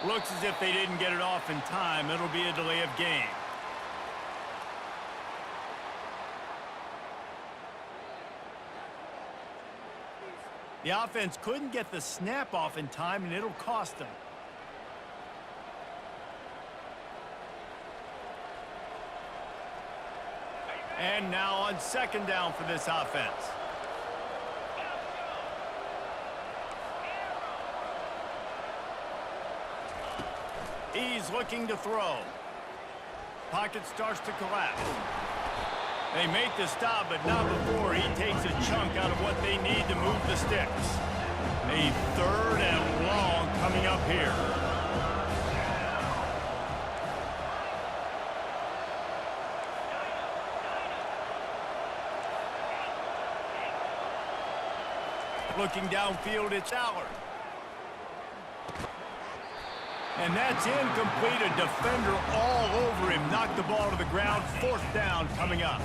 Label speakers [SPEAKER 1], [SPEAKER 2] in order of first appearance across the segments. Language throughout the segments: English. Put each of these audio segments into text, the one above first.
[SPEAKER 1] Looks as if they didn't get it off in time. It'll be a delay of game. The offense couldn't get the snap off in time, and it'll cost them. And now on second down for this offense. He's looking to throw. Pocket starts to collapse. They make the stop, but not before he takes a chunk out of what they need to move the sticks. A 3rd and long coming up here. Looking downfield, it's Allard. And that's incomplete. A defender all over him. Knocked the ball to the ground. 4th down coming up.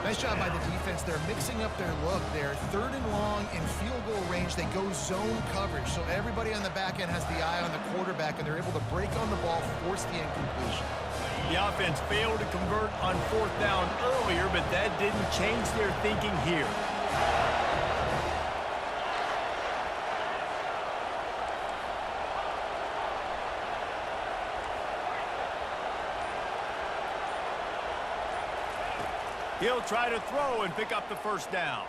[SPEAKER 2] Nice job by the defense. They're mixing up their look. They're 3rd and long in field goal range. They go zone coverage. So everybody on the back end has the eye on the quarterback, and they're able to break on the ball, force the incompletion.
[SPEAKER 1] The offense failed to convert on 4th down earlier, but that didn't change their thinking here. He'll try to throw and pick up the 1st down.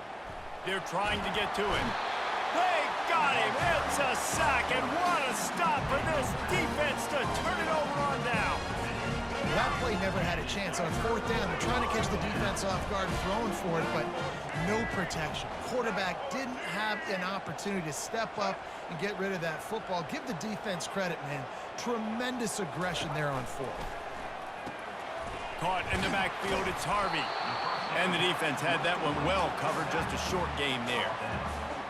[SPEAKER 1] They're trying to get to him. They got him. It's a sack, and what a stop for this defense to turn it over on down.
[SPEAKER 2] That play never had a chance. On 4th down, they're trying to catch the defense off guard, throwing for it, but no protection. Quarterback didn't have an opportunity to step up and get rid of that football. Give the defense credit, man. Tremendous aggression there on 4th.
[SPEAKER 1] Caught in the backfield, it's Harvey. And the defense had that one well covered, just a short game there.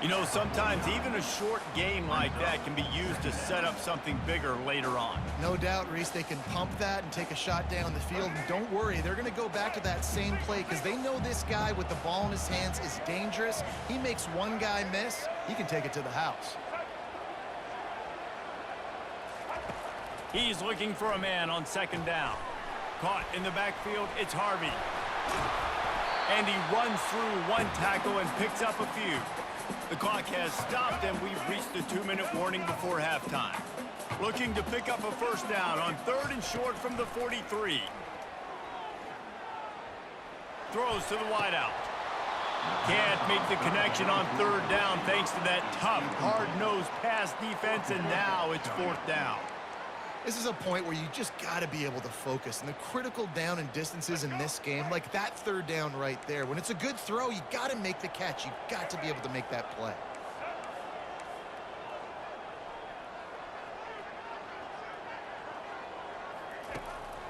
[SPEAKER 1] You know, sometimes even a short game like that can be used to set up something bigger later on.
[SPEAKER 2] No doubt, Reese, they can pump that and take a shot down the field. And don't worry, they're going to go back to that same play because they know this guy with the ball in his hands is dangerous. He makes one guy miss, he can take it to the house.
[SPEAKER 1] He's looking for a man on 2nd down. Caught in the backfield, it's Harvey. And he runs through one tackle and picks up a few. The clock has stopped, and we've reached the 2-minute warning before halftime. Looking to pick up a 1st down on 3rd and short from the 43. Throws to the wideout. Can't make the connection on 3rd down thanks to that tough, hard-nosed pass defense, and now it's 4th down.
[SPEAKER 2] This is a point where you just got to be able to focus. And the critical down and distances in this game, like that 3rd down right there, when it's a good throw, you got to make the catch. You got to be able to make that play.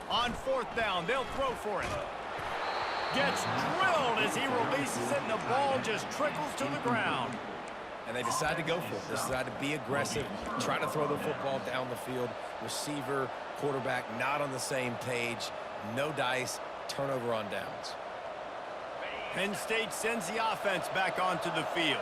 [SPEAKER 1] On 4th down, they'll throw for it. Gets drilled as he releases it, and the ball just trickles to the ground.
[SPEAKER 3] And they decide to go for it. They decide to be aggressive, try to throw the football down the field. Receiver, quarterback, not on the same page. No dice, turnover on downs.
[SPEAKER 1] Penn State sends the offense back onto the field.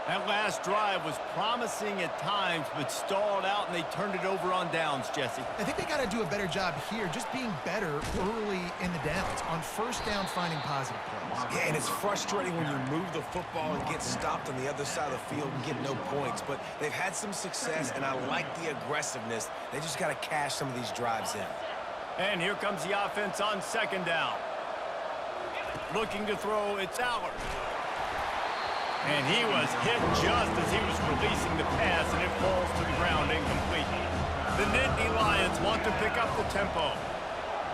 [SPEAKER 1] That last drive was promising at times, but stalled out, and they turned it over on downs, Jesse.
[SPEAKER 2] I think they got to do a better job here, just being better early in the downs. On 1st down, finding positive plays.
[SPEAKER 3] Yeah, and it's frustrating when you move the football and get stopped on the other side of the field and get no points. But they've had some success, and I like the aggressiveness. They just got to cash some of these drives in.
[SPEAKER 1] And here comes the offense on 2nd down. Looking to throw, it's Allard. And he was hit just as he was releasing the pass, and it falls to the ground incomplete. The Nittany Lions want to pick up the tempo.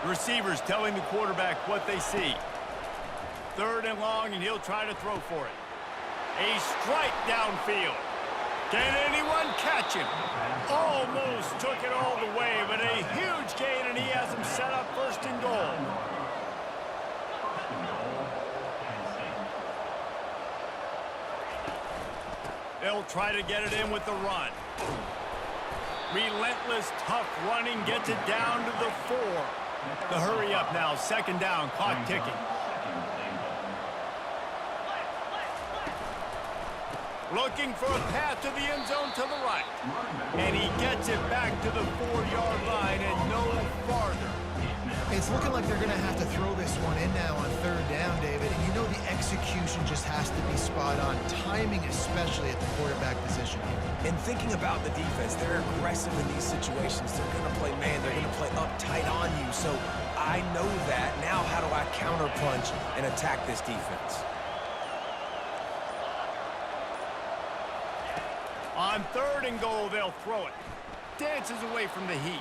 [SPEAKER 1] Receivers telling the quarterback what they see. 3rd and long, and he'll try to throw for it. A strike downfield. Can anyone catch him? Almost took it all the way, but a huge gain, and he has him set up 1st and goal. They'll try to get it in with the run. Relentless, tough running gets it down to the 4. The hurry up now, 2nd down, clock ticking. Looking for a path to the end zone to the right. And he gets it back to the 4-yard line and no farther.
[SPEAKER 2] It's looking like they're going to have to throw this one in now on third down, David. And you know the execution just has to be spot on. Timing especially at the quarterback position here.
[SPEAKER 3] And thinking about the defense, they're aggressive in these situations. They're going to play man. They're going to play up tight on you. So I know that. Now how do I counterpunch and attack this defense?
[SPEAKER 1] On third and goal, they'll throw it. Dances away from the heat.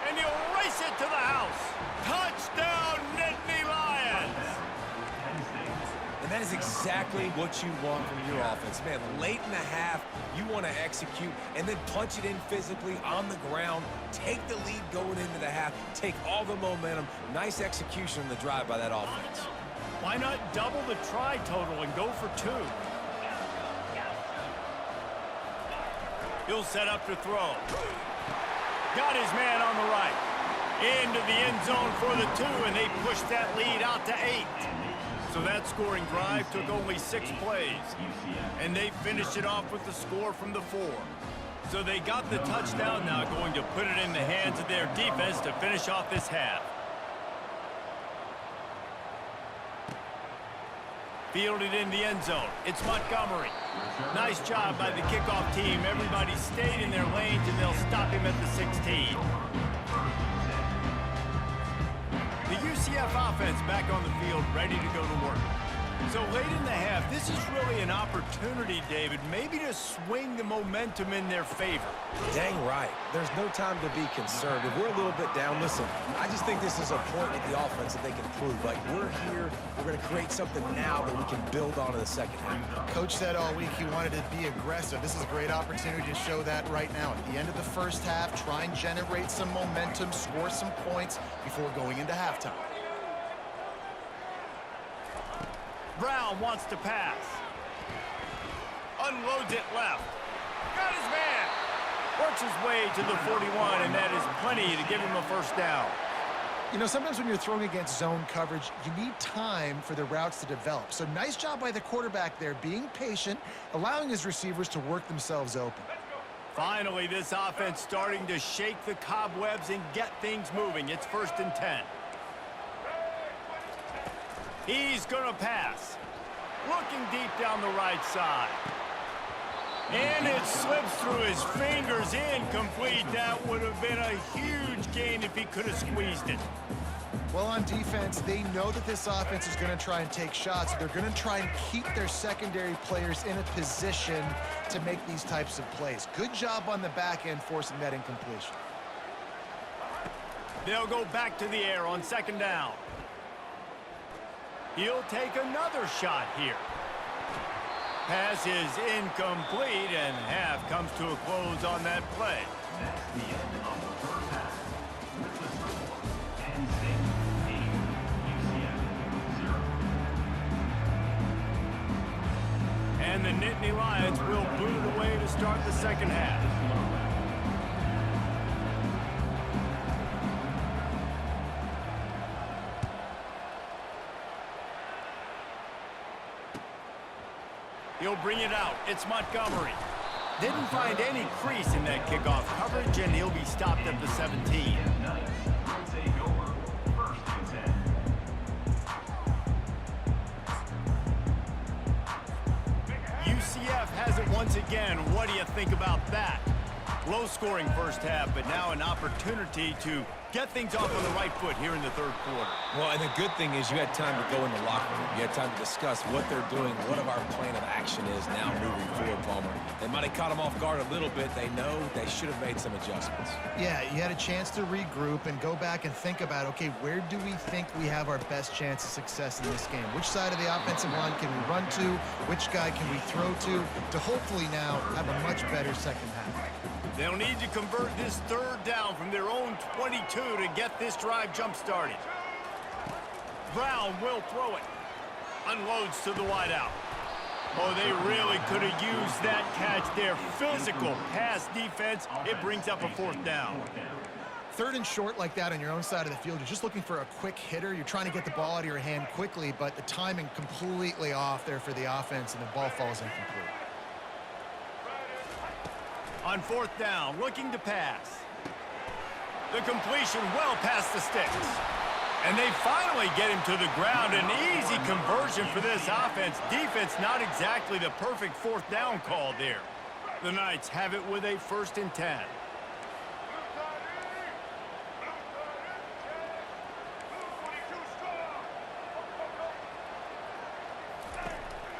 [SPEAKER 1] And he'll race it to the house. Touchdown, Nittany Lions!
[SPEAKER 3] And that is exactly what you want from your offense. Man, late in the half, you want to execute and then punch it in physically on the ground. Take the lead going into the half. Take all the momentum. Nice execution on the drive by that offense.
[SPEAKER 1] Why not double the try total and go for 2? He'll set up to throw. Got his man on the right. Into the end zone for the 2, and they push that lead out to 8. So that scoring drive took only 6 plays. And they finished it off with the score from the 4. So they got the touchdown, now going to put it in the hands of their defense to finish off this half. Fielded in the end zone. It's Montgomery. Nice job by the kickoff team. Everybody stayed in their lanes, and they'll stop him at the 16. The UCF offense back on the field, ready to go to work. So late in the half, this is really an opportunity, David, maybe to swing the momentum in their favor.
[SPEAKER 3] Dang right. There's no time to be concerned. If we're a little bit down, listen, I just think this is a point with the offense that they can prove. Like, we're here, we're going to create something now that we can build on in the second half.
[SPEAKER 2] Coach said all week he wanted to be aggressive. This is a great opportunity to show that right now. At the end of the first half, try and generate some momentum, score some points before going into halftime.
[SPEAKER 1] Brown wants to pass. Unloads it left. Got his man. Works his way to the 41, and that is plenty to give him a first down.
[SPEAKER 2] You know, sometimes when you're throwing against zone coverage, you need time for the routes to develop. So nice job by the quarterback there, being patient, allowing his receivers to work themselves open.
[SPEAKER 1] Finally, this offense starting to shake the cobwebs and get things moving. It's 1st and 10. He's going to pass. Looking deep down the right side. And it slips through his fingers, incomplete. That would have been a huge gain if he could have squeezed it.
[SPEAKER 2] Well, on defense, they know that this offense is going to try and take shots. They're going to try and keep their secondary players in a position to make these types of plays. Good job on the back end forcing that incompletion.
[SPEAKER 1] They'll go back to the air on 2nd down. He'll take another shot here. Pass is incomplete, and half comes to a close on that play.
[SPEAKER 4] That's the end of the first half. With the score, Penn State 8, UCF 0.
[SPEAKER 1] And the Nittany Lions will boot it away to start the second half. He'll bring it out. It's Montgomery. Didn't find any crease in that kickoff coverage, and he'll be stopped at the 17. UCF has it once again. What do you think about that? Low-scoring first half, but now an opportunity to get things off on the right foot here in the 3rd quarter.
[SPEAKER 3] Well, and the good thing is you had time to go in the locker room. You had time to discuss what they're doing, what our plan of action is now moving forward, Palmer. They might have caught them off guard a little bit. They know they should have made some adjustments.
[SPEAKER 2] Yeah, you had a chance to regroup and go back and think about, okay, where do we think we have our best chance of success in this game? Which side of the offensive line can we run to? Which guy can we throw to hopefully now have a much better second half?
[SPEAKER 1] They'll need to convert this 3rd down from their own 22 to get this drive jump-started. Brown will throw it. Unloads to the wideout. Oh, they really could have used that catch there. Physical pass defense. It brings up a 4th down.
[SPEAKER 2] 3rd and short like that on your own side of the field, you're just looking for a quick hitter. You're trying to get the ball out of your hand quickly, but the timing completely off there for the offense, and the ball falls incomplete.
[SPEAKER 1] On fourth down, looking to pass. The completion well past the sticks. And they finally get him to the ground. An easy conversion for this offense. Defense not exactly the perfect fourth down call there. The Knights have it with a 1st and 10.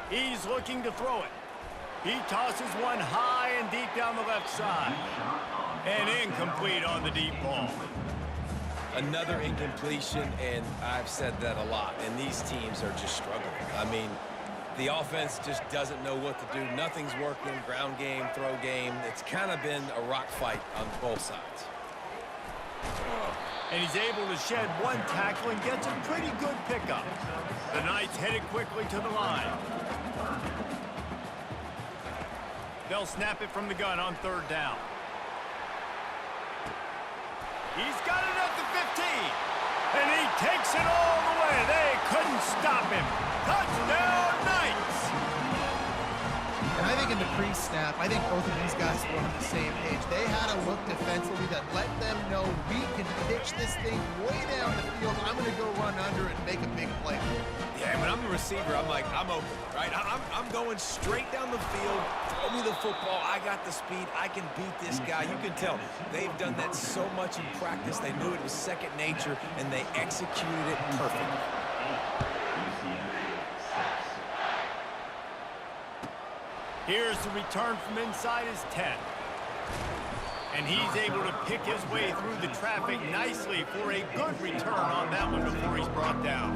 [SPEAKER 1] He's looking to throw it. He tosses one high and deep down the left side. And incomplete on the deep ball.
[SPEAKER 3] Another incompletion, and I've said that a lot, and these teams are just struggling. I mean, the offense just doesn't know what to do. Nothing's working, ground game, throw game. It's kind of been a rock fight on both sides.
[SPEAKER 1] And he's able to shed one tackle and gets a pretty good pickup. The Knights headed quickly to the line. They'll snap it from the gun on 3rd down. He's got it at the 15. And he takes it all the way. They couldn't stop him. Touchdown, Knights!
[SPEAKER 2] And I think in the pre-snap, I think both of these guys were on the same page. They had a look defensively that let them know we can pitch this thing way down the field. I'm going to go run under it and make a big play.
[SPEAKER 3] Yeah, when I'm the receiver, I'm like, I'm open, right? I'm going straight down the field. Throw me the football. I got the speed. I can beat this guy. You can tell they've done that so much in practice. They knew it was second nature, and they executed it perfectly.
[SPEAKER 1] Here's the return from inside his 10. And he's able to pick his way through the traffic nicely for a good return on that one before he's brought down.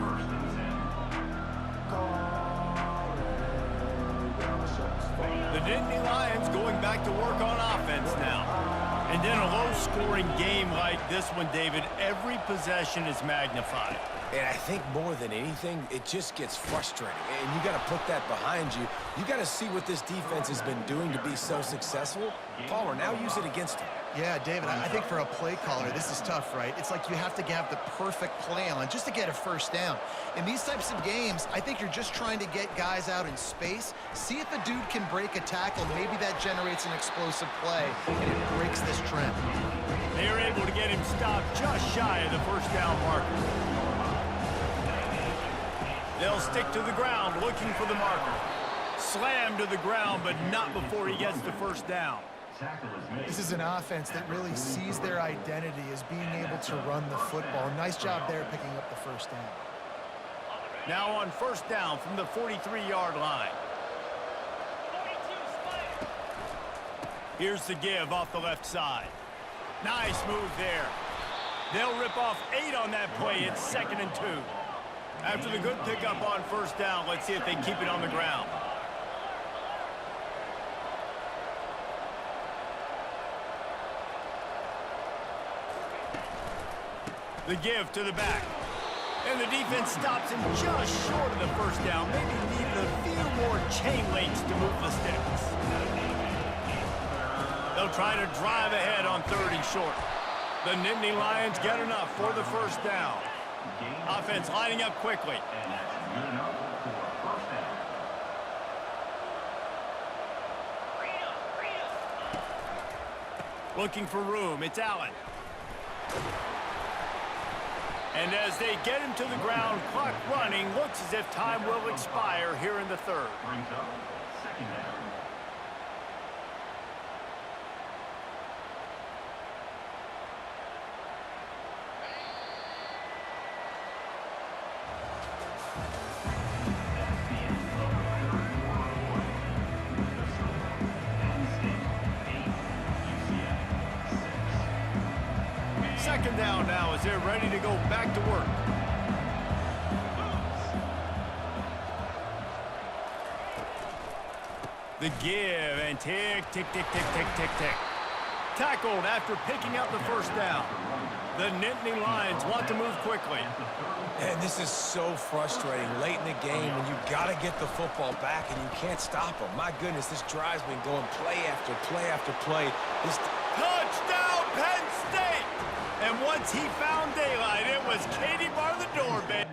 [SPEAKER 1] The Nittany Lions going back to work on offense now. And in a low-scoring game like this one, David, every possession is magnified.
[SPEAKER 3] And I think more than anything, it just gets frustrating. And you got to put that behind you. You got to see what this defense has been doing to be so successful. Palmer, now use it against him.
[SPEAKER 2] Yeah, David, I think for a play caller, this is tough, right? It's like you have to have the perfect play on just to get a 1st down. In these types of games, I think you're just trying to get guys out in space, see if a dude can break a tackle. Maybe that generates an explosive play, and it breaks this trend.
[SPEAKER 1] They are able to get him stopped just shy of the 1st down marker. They'll stick to the ground looking for the marker. Slammed to the ground, but not before he gets the 1st down.
[SPEAKER 2] This is an offense that really sees their identity as being able to run the football. Nice job there picking up the 1st down.
[SPEAKER 1] Now on 1st down from the 43-yard line. Here's the give off the left side. Nice move there. They'll rip off 8 on that play. It's 2nd and 2. After the good pickup on 1st down, let's see if they keep it on the ground. The give to the back. And the defense stops him just short of the 1st down. Maybe needed a few more chain links to move the sticks. They'll try to drive ahead on 3rd and short. The Nittany Lions get enough for the 1st down. Offense lining up quickly.
[SPEAKER 4] And that's good enough for a 1st down.
[SPEAKER 1] Looking for room. It's Allen. And as they get him to the ground, clock running, looks as if time will expire here in the 3rd.
[SPEAKER 4] Brings up 2nd down.
[SPEAKER 1] Second down now as they're ready to go back to work. The give and tick, tick, tick, tick, tick, tick, tick. Tackled after picking up the 1st down. The Nittany Lions want to move quickly.
[SPEAKER 3] And this is so frustrating late in the game when you got to get the football back and you can't stop them. My goodness, this drive's been going play after play after play. This
[SPEAKER 1] Touchdown, Penn State! And once he found daylight, it was Katie bar the door, baby.